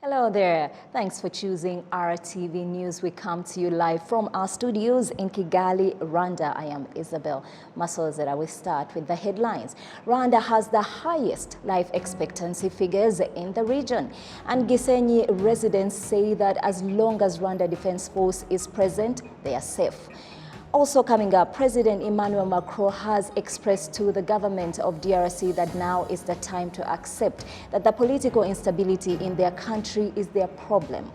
Hello there. Thanks for choosing RTV News. We come to you live from our studios in Kigali, Rwanda. I am Isabel Masozera. We start with the headlines. Rwanda has the highest life expectancy figures in the region. And Gisenyi residents say that as long as Rwanda Defense Force is present, they are safe. Also coming up, President Emmanuel Macron has expressed to the government of DRC that now is the time to accept that the political instability in their country is their problem.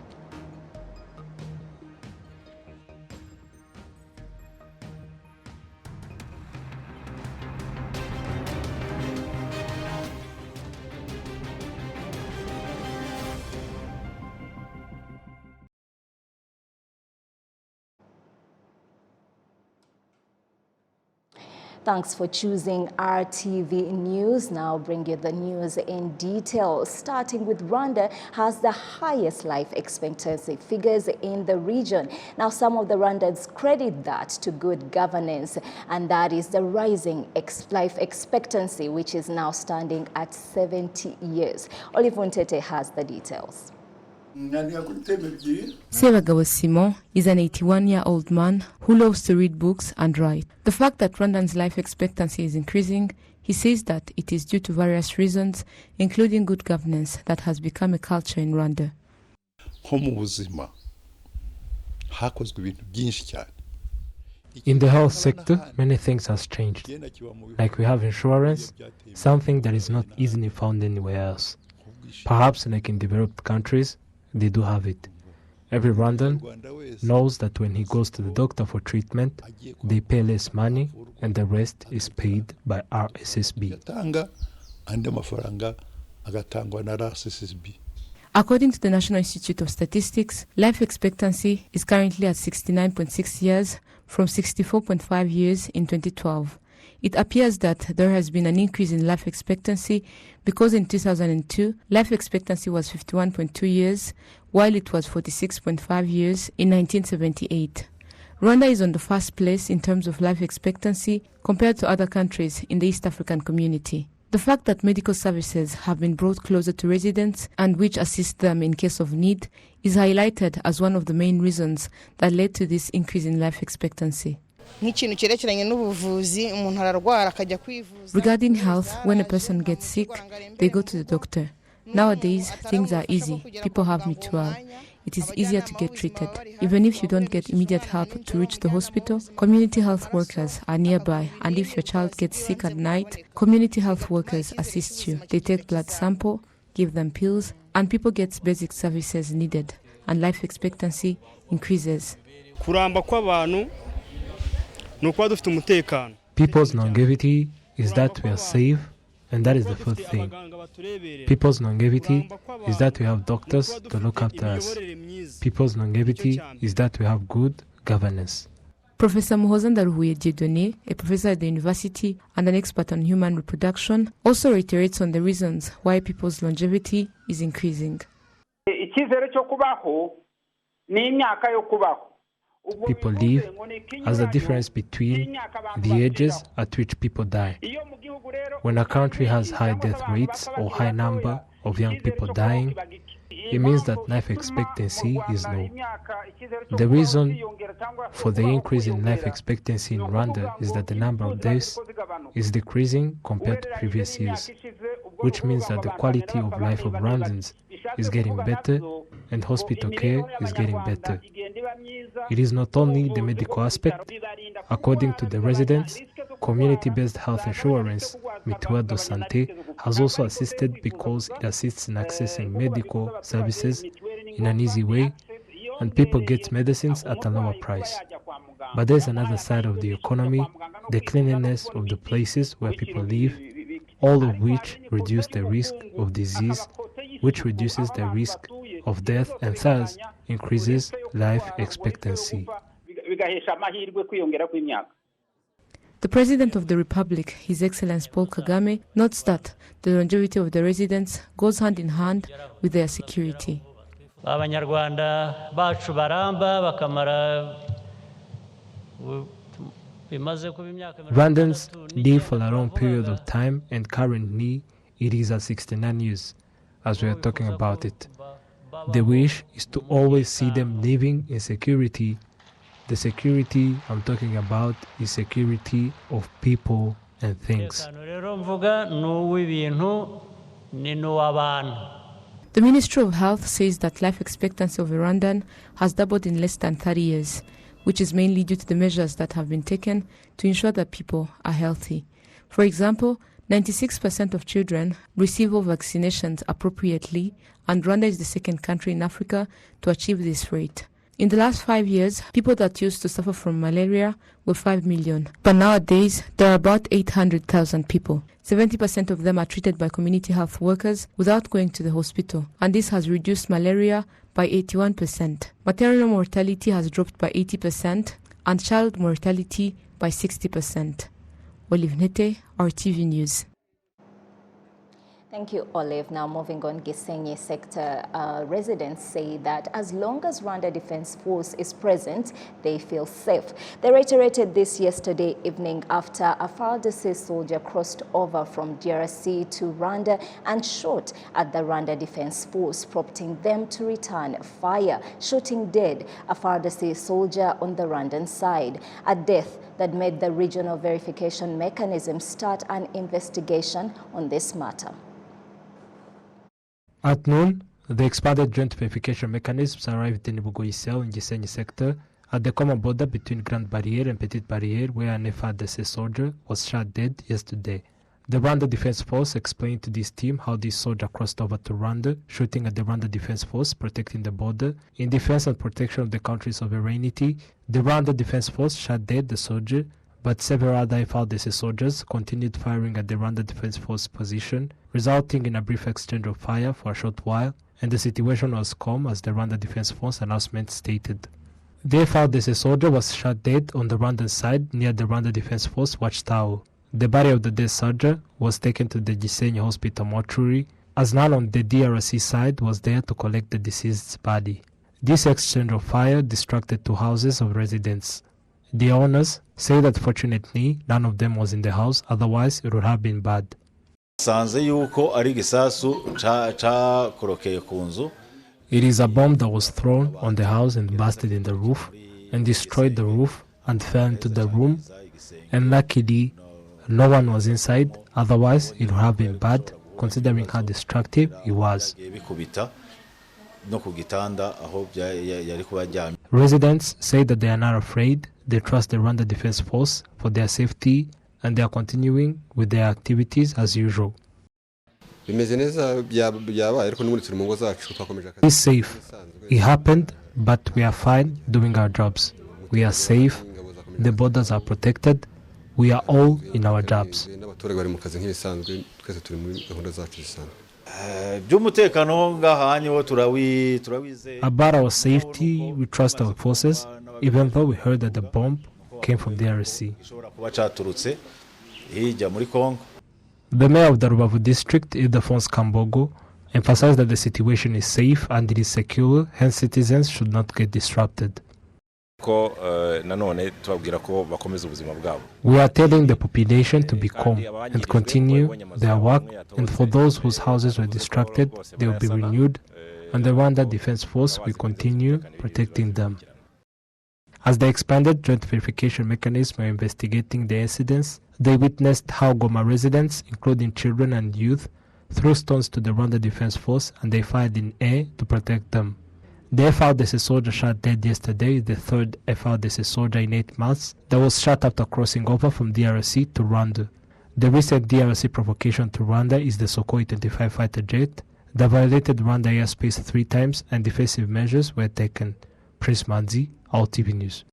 Thanks for choosing RTV News. Now bring you the news in detail. Starting with Rwanda has the highest life expectancy figures in the region. Now some of the Rwandans credit that to good governance, and that is the rising life expectancy, which is now standing at 70 years. Olive Ntete has the details. Sebagabo Simon is an 81-year-old man who loves to read books and write. The fact that Rwandans' life expectancy is increasing, he says that it is due to various reasons, including good governance that has become a culture in Rwanda. In the health sector, many things have changed. Like we have insurance, something that is not easily found anywhere else. Perhaps like in developed countries, they do have it. Every Rwandan knows that when he goes to the doctor for treatment, they pay less money and the rest is paid by RSSB. According to the National Institute of Statistics, life expectancy is currently at 69.6 years from 64.5 years in 2012. It appears that there has been an increase in life expectancy because in 2002, life expectancy was 51.2 years, while it was 46.5 years in 1978. Rwanda is on the first place in terms of life expectancy compared to other countries in the East African community. The fact that medical services have been brought closer to residents and which assist them in case of need is highlighted as one of the main reasons that led to this increase in life expectancy. Regarding health, when a person gets sick, they go to the doctor. Nowadays, things are easy. People have mutual. It is easier to get treated. Even if you don't get immediate help to reach the hospital, community health workers are nearby, and if your child gets sick at night, community health workers assist you. They take blood sample, give them pills, and people get basic services needed, and life expectancy increases. People's longevity is that we are safe, and that is the first thing. People's longevity is that we have doctors to look after us. People's longevity is that we have good governance. Professor Muhoza Ndaruhuye Dieudonné, a professor at the university and an expert on human reproduction, also reiterates on the reasons why people's longevity is increasing. People live as the difference between the ages at which people die. When a country has high death rates or high number of young people dying, it means that life expectancy is low. The reason for the increase in life expectancy in Rwanda is that the number of deaths is decreasing compared to previous years, which means that the quality of life of Rwandans is getting better and hospital care is getting better. It is not only the medical aspect. According to the residents, community-based health insurance, Mutuelle de Santé, has also assisted because it assists in accessing medical services in an easy way, and people get medicines at a lower price. But there's another side of the economy, the cleanliness of the places where people live, all of which reduce the risk of disease, which reduces the risk of death and thus increases life expectancy. The President of the Republic, His Excellency Paul Kagame, notes that the longevity of the residents goes hand in hand with their security. Rwandans live for a long period of time, and currently it is at 69 years, as we are talking about it. The wish is to always see them living in security. The security I'm talking about is security of people and things. The Ministry of Health says that life expectancy of a Rwandan has doubled in less than 30 years, which is mainly due to the measures that have been taken to ensure that people are healthy. For example, 96% of children receive all vaccinations appropriately, and Rwanda is the second country in Africa to achieve this rate. In the last 5 years, people that used to suffer from malaria were 5 million, but nowadays there are about 800,000 people. 70% of them are treated by community health workers without going to the hospital, and this has reduced malaria by 81%. Maternal mortality has dropped by 80%, and child mortality by 60%. Olive Nete, RTV News. Thank you, Olive. Now moving on, Gisenyi sector residents say that as long as Rwanda Defense Force is present, they feel safe. They reiterated this yesterday evening after a FARDC soldier crossed over from DRC to Rwanda and shot at the Rwanda Defense Force, prompting them to return fire, shooting dead a FARDC soldier on the Rwandan side. A death that made the regional verification mechanism start an investigation on this matter. At noon, the expanded joint verification mechanisms arrived in Bugoyisel in Gisenyi sector at the common border between Grand Barrier and Petite Barrier, where an FARDC soldier was shot dead yesterday. The Rwanda Defense Force explained to this team how this soldier crossed over to Rwanda, shooting at the Rwanda Defense Force protecting the border. In defense and protection of the country's sovereignty, the Rwanda Defense Force shot dead the soldier, but several other FARDC soldiers continued firing at the Rwanda Defense Force position, resulting in a brief exchange of fire for a short while, and the situation was calm as the Rwanda Defense Force announcement stated. The FARDC soldier was shot dead on the Rwandan side near the Rwanda Defense Force watchtower. The body of the dead soldier was taken to the Gisenyi Hospital mortuary, as none on the DRC side was there to collect the deceased's body. This exchange of fire distracted two houses of residents. The owners say that fortunately none of them was in the house, otherwise it would have been bad. It is a bomb that was thrown on the house and busted in the roof and destroyed the roof and fell into the room, and luckily no one was inside, otherwise it would have been bad considering how destructive it was. Residents say that they are not afraid. They trust the Rwanda Defense Force for their safety and they are continuing with their activities as usual. It's safe. It happened, but we are fine doing our jobs. We are safe. The borders are protected. We are all in our jobs. About our safety, we trust our forces, even though we heard that the bomb came from the DRC. The mayor of the Rubavu district, Ildefonse Kambogo, emphasized that the situation is safe and it is secure, hence citizens should not get disrupted. We are telling the population to be calm and continue their work, and for those whose houses were distracted, they will be renewed, and the Rwanda Defense Force will continue protecting them. As the expanded joint verification mechanism were investigating the incidents, they witnessed how Goma residents, including children and youth, threw stones to the Rwanda Defense Force and they fired in air to protect them. The FARDC soldier shot dead yesterday is the third FARDC soldier in 8 months that was shot after crossing over from DRC to Rwanda. The recent DRC provocation to Rwanda is the Sukhoi 25 fighter jet that violated Rwanda airspace 3 times and defensive measures were taken. Prince Manzi, RTV News.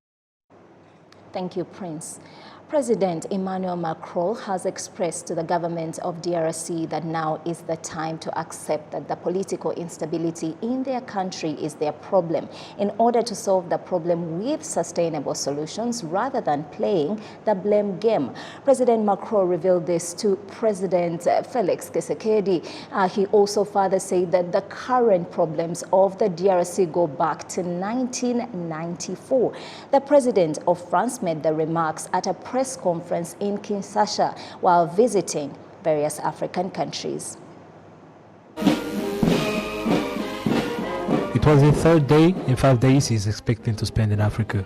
Thank you, Prince. President Emmanuel Macron has expressed to the government of DRC that now is the time to accept that the political instability in their country is their problem in order to solve the problem with sustainable solutions rather than playing the blame game. President Macron revealed this to President Felix Tshisekedi. He also further said that the current problems of the DRC go back to 1994. The president of France made the remarks at a press conference in Kinshasa while visiting various African countries. It was his third day in 5 days he is expecting to spend in Africa.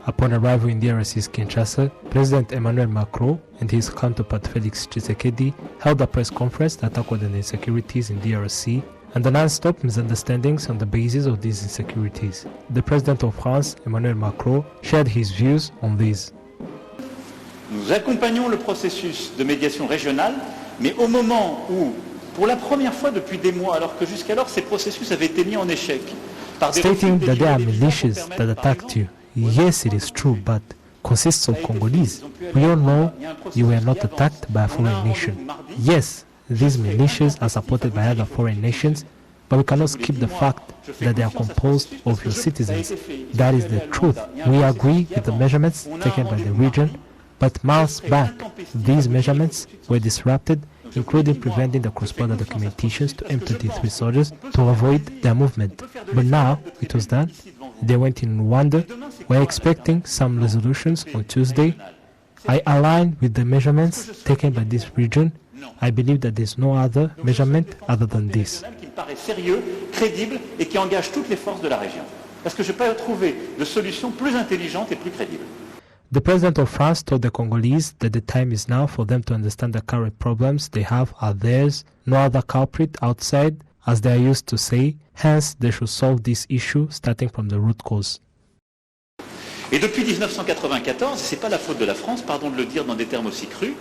Upon arrival in DRC's Kinshasa, President Emmanuel Macron and his counterpart Felix Tshisekedi held a press conference that tackled the insecurities in DRC and the non-stop misunderstandings on the basis of these insecurities. The President of France, Emmanuel Macron, shared his views on these. Nous accompagnons le processus de médiation régionale, mais au moment où, pour la première fois depuis des mois, alors que jusqu'alors ces processus avaient été mis en échec par des stating that there are militias that attacked you. Yes, it is true, but consists of Congolese. We all know you were not attacked by a foreign nation. Yes, these militias are supported by other foreign nations, but we cannot skip the fact that they are composed of your citizens. That is the truth. We agree with the measurements taken by the region, but months back, these measurements were disrupted, including preventing the cross-border documentations to M23 soldiers to avoid their movement. But now it was done. They went in Rwanda. We're expecting some resolutions on Tuesday. I align with the measurements taken by this region. I believe that there's no other measurement other than this. qui me paraît sérieux, crédible et qui engage toutes les forces de la région. Parce que je n'ai pas trouvé de solution plus intelligente et plus crédible. The President of France told the Congolese that the time is now for them to understand the current problems they have are theirs, no other culprit outside, as they are used to say. Hence, they should solve this issue starting from the root cause. Et depuis 1994, ce n'est pas la faute de la France, pardon de le dire dans des termes aussi crus,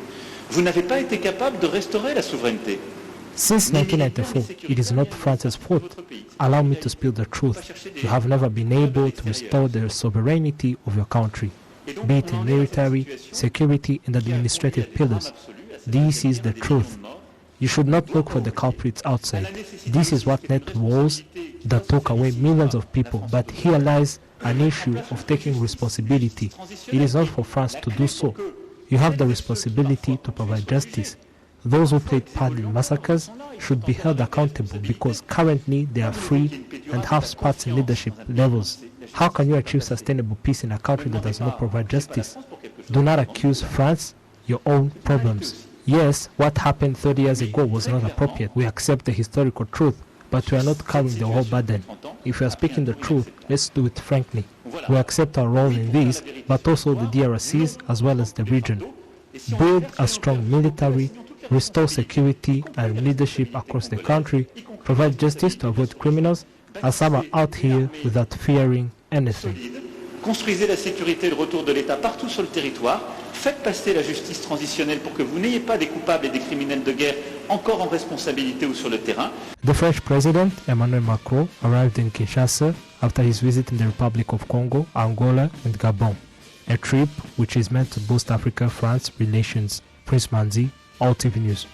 vous n'avez pas été capable de restaurer la souveraineté. Since 1994, it is not France's fault. Allow me to spill the truth. You have never been able to restore the sovereignty of your country, be it in military, security, and administrative pillars. This is the truth. You should not look for the culprits outside. This is what led to wars that took away millions of people, but here lies an issue of taking responsibility. It is not for France to do so. You have the responsibility to provide justice. Those who played part in massacres should be held accountable because currently they are free and have spots in leadership levels. How can you achieve sustainable peace in a country that does not provide justice? Do not accuse France your own problems. Yes, what happened 30 years ago was not appropriate. We accept the historical truth, but we are not carrying the whole burden. If we are speaking the truth, let's do it frankly. We accept our role in this, but also the DRCs as well as the region. Build a strong military, restore security and leadership across the country, provide justice to avoid criminals, as some are out here without fearing anything. Construisez la sécurité et le retour de l'État partout sur le territoire. Faites passer la justice transitionnelle pour que vous n'ayez pas des coupables et des criminels de guerre encore en responsabilité ou sur le terrain. The French President Emmanuel Macron arrived in Kinshasa after his visit in the Republic of Congo, Angola and Gabon, a trip which is meant to boost Africa-France relations. Prince Manzi, RwandaTV News.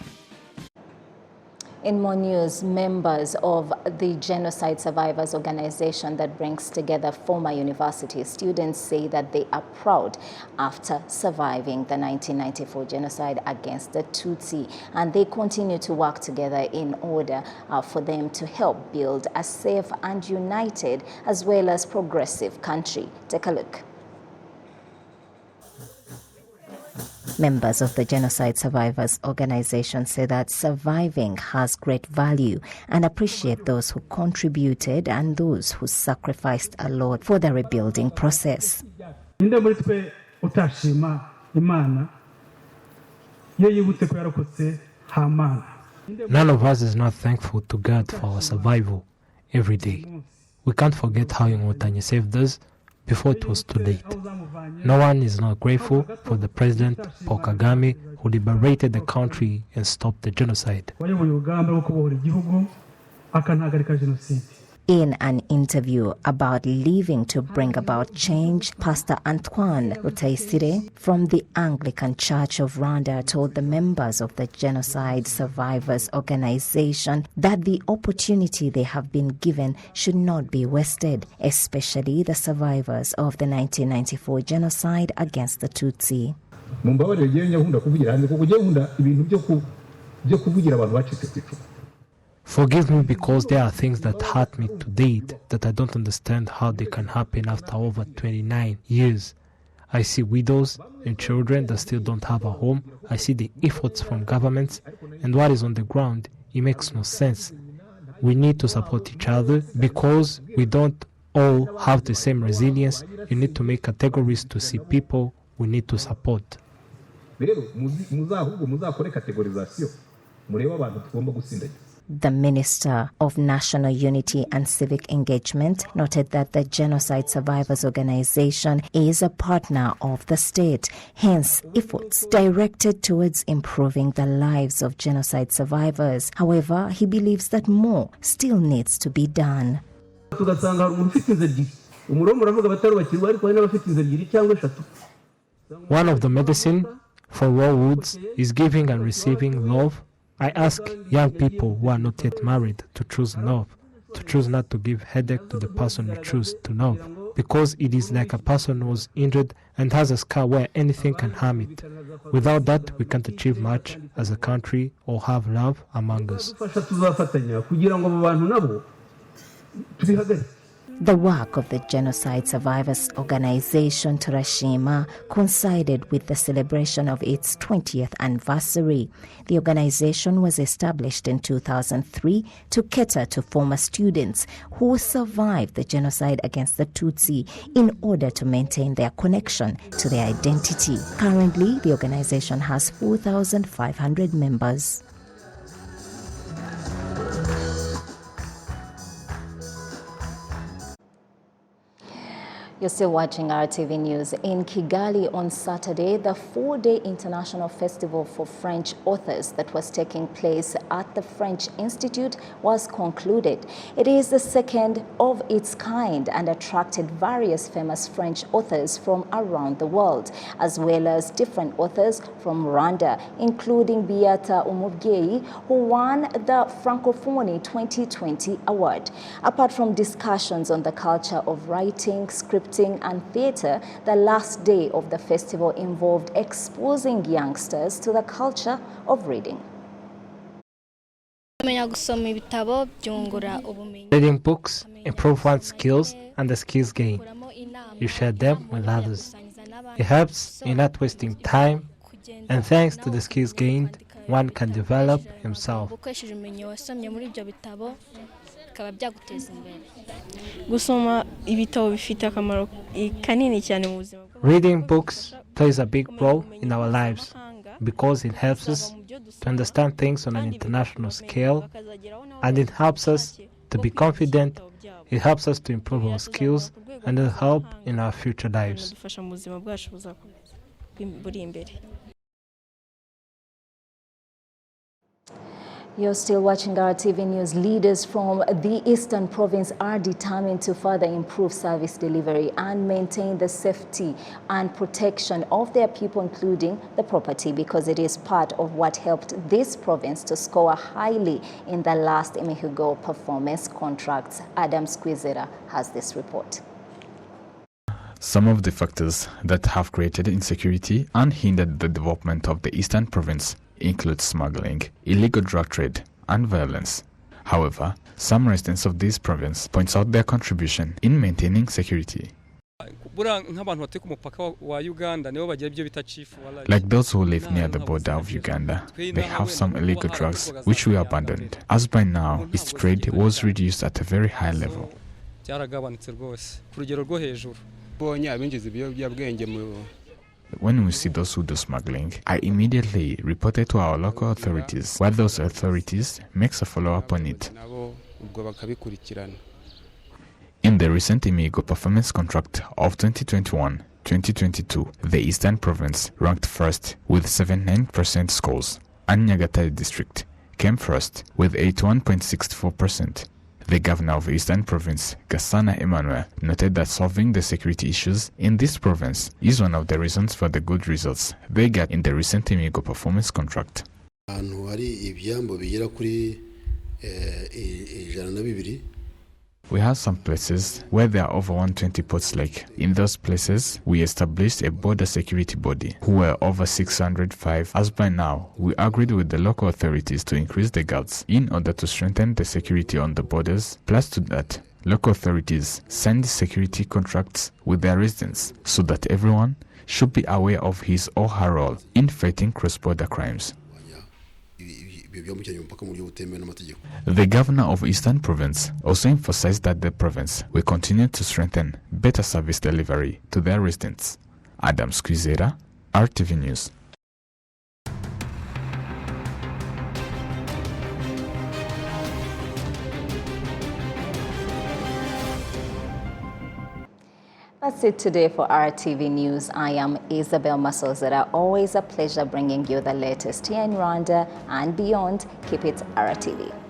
In more news, members of the Genocide Survivors Organization that brings together former university students say that they are proud after surviving the 1994 genocide against the Tutsi, and they continue to work together in order for them to help build a safe and united as well as progressive country. Take a look. Members of the Genocide Survivors Organization say that surviving has great value and appreciate those who contributed and those who sacrificed a lot for the rebuilding process. None of us is not thankful to God for our survival every day. We can't forget how Inkotanyi saved us before it was too late. No one is not grateful for the President Paul Kagame who liberated the country and stopped the genocide. In an interview about leaving to bring about change, Pastor Antoine Rutaisire from the Anglican Church of Rwanda told the members of the Genocide Survivors Organization that the opportunity they have been given should not be wasted, especially the survivors of the 1994 genocide against the Tutsi. Forgive me because there are things that hurt me to date that I don't understand how they can happen after over 29 years. I see widows and children that still don't have a home. I see the efforts from governments, and what is on the ground, it makes no sense. we need to support each other because we don't all have the same resilience. You need to make categories to see people we need to support. The Minister of National Unity and Civic Engagement noted that the Genocide Survivors Organization is a partner of the state, hence efforts directed towards improving the lives of genocide survivors. However, he believes that more still needs to be done. One of the medicine for raw woods is giving and receiving love. I ask young people who are not yet married to choose love, to choose not to give headache to the person you choose to love, because it is like a person who was injured and has a scar where anything can harm it. Without that, we can't achieve much as a country or have love among us. The work of the Genocide Survivors Organization Turashima coincided with the celebration of its 20th anniversary. The organization was established in 2003 to cater to former students who survived the genocide against the Tutsi in order to maintain their connection to their identity. Currently, the organization has 4,500 members. You're still watching RwandaTV News. In Kigali on Saturday, the 4-day International Festival for French Authors that was taking place at the French Institute was concluded. It is the second of its kind and attracted various famous French authors from around the world, as well as different authors from Rwanda, including Beata Umubyeyi, who won the Francophonie 2020 award. Apart from discussions on the culture of writing, scripting, and theatre, the last day of the festival involved exposing youngsters to the culture of reading. Reading books improve one's skills and the skills gained. You share them with others. It helps in not wasting time, and thanks to the skills gained, one can develop himself. Reading books plays a big role in our lives because it helps us to understand things on an international scale, and it helps us to be confident, it helps us to improve our skills, and it helps in our future lives. You're still watching RwandaTV News. Leaders from the Eastern Province are determined to further improve service delivery and maintain the safety and protection of their people, including the property, because it is part of what helped this province to score highly in the last Imihigo performance contracts. Adam Squizera has this report. Some of the factors that have created insecurity and hindered the development of the Eastern Province include smuggling, illegal drug trade, and violence. However, some residents of this province point out their contribution in maintaining security. Like those who live near the border of Uganda, they have some illegal drugs which we abandoned, as by now its trade was reduced at a very high level. When we see those who do smuggling, I immediately report it to our local authorities, where those authorities makes a follow-up on it. In the recent Imihigo performance contract of 2021-2022, the Eastern Province ranked first with 79% scores, and Nyagatare District came first with 81.64%. The governor of the Eastern Province, Gasana Emmanuel, noted that solving the security issues in this province is one of the reasons for the good results they got in the recent Imihigo performance contract. We have some places where there are over 120 ports lake. In those places, we established a border security body who were over 605. As by now, we agreed with the local authorities to increase the guards in order to strengthen the security on the borders. Plus to that, local authorities signed security contracts with their residents so that everyone should be aware of his or her role in fighting cross-border crimes. The governor of Eastern Province also emphasized that the province will continue to strengthen better service delivery to their residents. Adam Squizera, RTV News. That's it today for RTV News. I am Isabel Masozera. Always a pleasure bringing you the latest here in Rwanda and beyond. Keep it RTV.